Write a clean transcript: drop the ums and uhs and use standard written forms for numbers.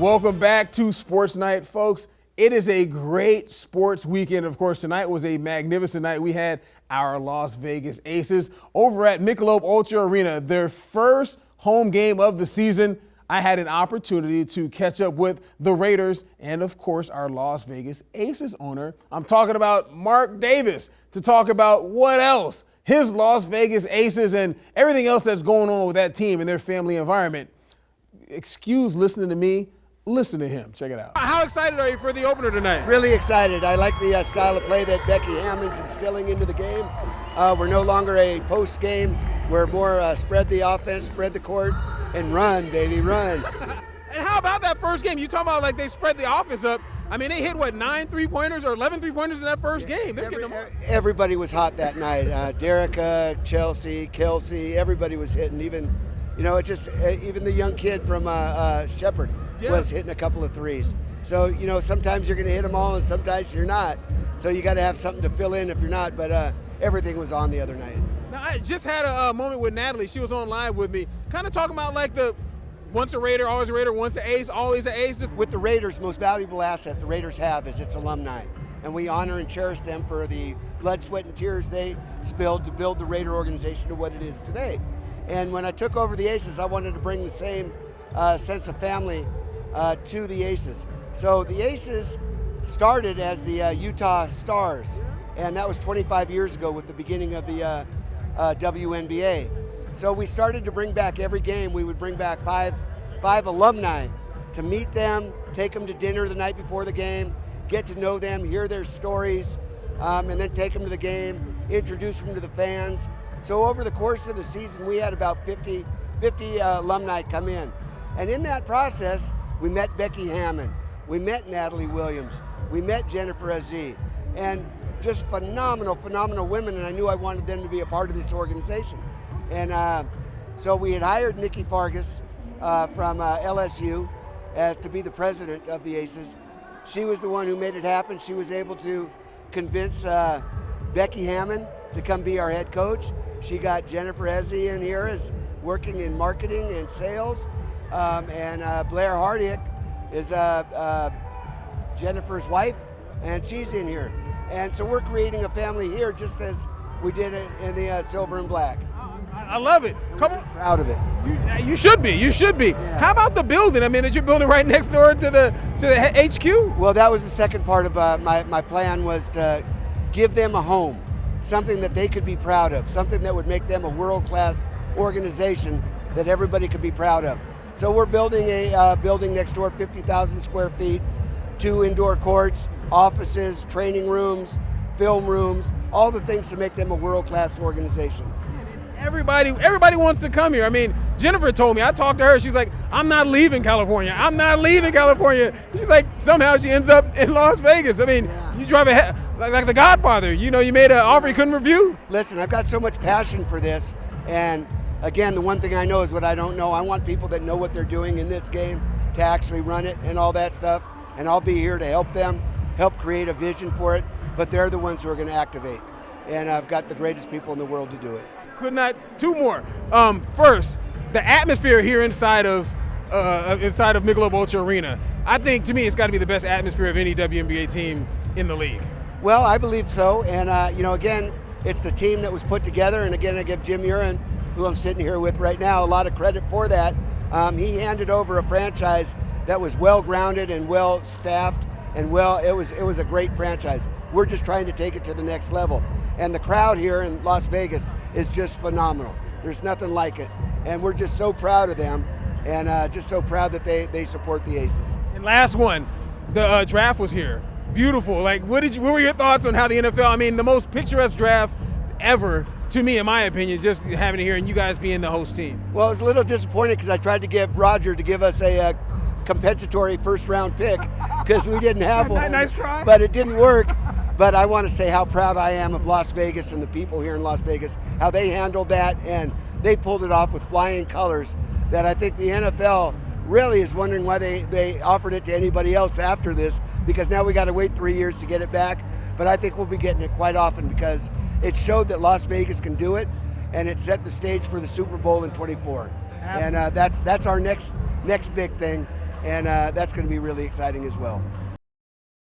Welcome back to Sports Night, folks. It is a great sports weekend. Of course, tonight was a magnificent night. We had our Las Vegas Aces over at Michelob Ultra Arena, their first home game of the season. I had an opportunity to catch up with the Raiders and, of course, our Las Vegas Aces owner. I'm talking about Mark Davis to talk about what else, his Las Vegas Aces and everything else that's going on with that team and their family environment. Excuse listening to me. Listen to him. Check it out. How excited are you for the opener tonight? Really excited. I like the style of play that Becky Hammond's instilling into the game. We're no longer a post game. We're more spread the offense, spread the court, and run, baby, run. And how about that first game? You talking about like they spread the offense up. I mean, they hit, 9 3-pointers or 11 3-pointers in that first game. Everybody was hot that night. Derica, Chelsea, Kelsey, everybody was hitting. Even the young kid from Shepherd. Yeah. Was hitting a couple of threes. So, sometimes you're going to hit them all and sometimes you're not. So you got to have something to fill in if you're not. But everything was on the other night. Now, I just had a moment with Natalie. She was on live with me, kind of talking about like the once a Raider, always a Raider, once an Ace, always an Ace. With the Raiders, most valuable asset the Raiders have is its alumni. And we honor and cherish them for the blood, sweat, and tears they spilled to build the Raider organization to what it is today. And when I took over the Aces, I wanted to bring the same sense of family to the Aces. So the Aces started as the Utah Stars, and that was 25 years ago with the beginning of the WNBA. So we started to bring back every game. We would bring back five alumni to meet them, take them to dinner the night before the game, get to know them, hear their stories, and then take them to the game, introduce them to the fans. So over the course of the season, we had about 50 alumni come in. And in that process, we met Becky Hammond, we met Natalie Williams, we met Jennifer Aziz, and just phenomenal women, and I knew I wanted them to be a part of this organization. And so we had hired Nikki Fargas from LSU to be the president of the Aces. She was the one who made it happen. She was able to convince Becky Hammond to come be our head coach. She got Jennifer Aziz in here as working in marketing and sales. And Blair Hardick is Jennifer's wife, and she's in here. And so we're creating a family here just as we did it in the silver and black. I love it. Proud of it. You should be. Yeah. How about the building? I mean, that you're building right next door to the HQ? Well, that was the second part of my plan, was to give them a home, something that they could be proud of, something that would make them a world-class organization that everybody could be proud of. So we're building a building next door, 50,000 square feet, 2 indoor courts, offices, training rooms, film rooms, all the things to make them a world-class organization. Everybody wants to come here. I mean, Jennifer told me, I talked to her, she's like, I'm not leaving California. She's like, somehow she ends up in Las Vegas. I mean, You drive like the Godfather. You made an offer you couldn't refuse. Listen, I've got so much passion for this, and again, the one thing I know is what I don't know. I want people that know what they're doing in this game to actually run it and all that stuff. And I'll be here to help them, help create a vision for it. But they're the ones who are going to activate. And I've got the greatest people in the world to do it. Could not. 2 more. First, the atmosphere here inside of Michelob Ultra Arena. I think, to me, it's got to be the best atmosphere of any WNBA team in the league. Well, I believe so. And, again, it's the team that was put together. And, again, I give Jim Urin, who I'm sitting here with right now, a lot of credit for that. He handed over a franchise that was well-grounded and well-staffed, and it was a great franchise. We're just trying to take it to the next level. And the crowd here in Las Vegas is just phenomenal. There's nothing like it. And we're just so proud of them, and just so proud that they support the Aces. And last one, the draft was here. Beautiful. Like, what were your thoughts on how the NFL, I mean, the most picturesque draft ever, to me, in my opinion, just having it here and you guys being the host team? Well, I was a little disappointed because I tried to get Roger to give us a compensatory first-round pick because we didn't have one. Nice try. But it didn't work. But I want to say how proud I am of Las Vegas and the people here in Las Vegas, how they handled that, and they pulled it off with flying colors that I think the NFL really is wondering why they offered it to anybody else after this, because now we got to wait 3 years to get it back. But I think we'll be getting it quite often because it showed that Las Vegas can do it, and it set the stage for the Super Bowl in '24. And that's our next big thing. and that's going to be really exciting as well.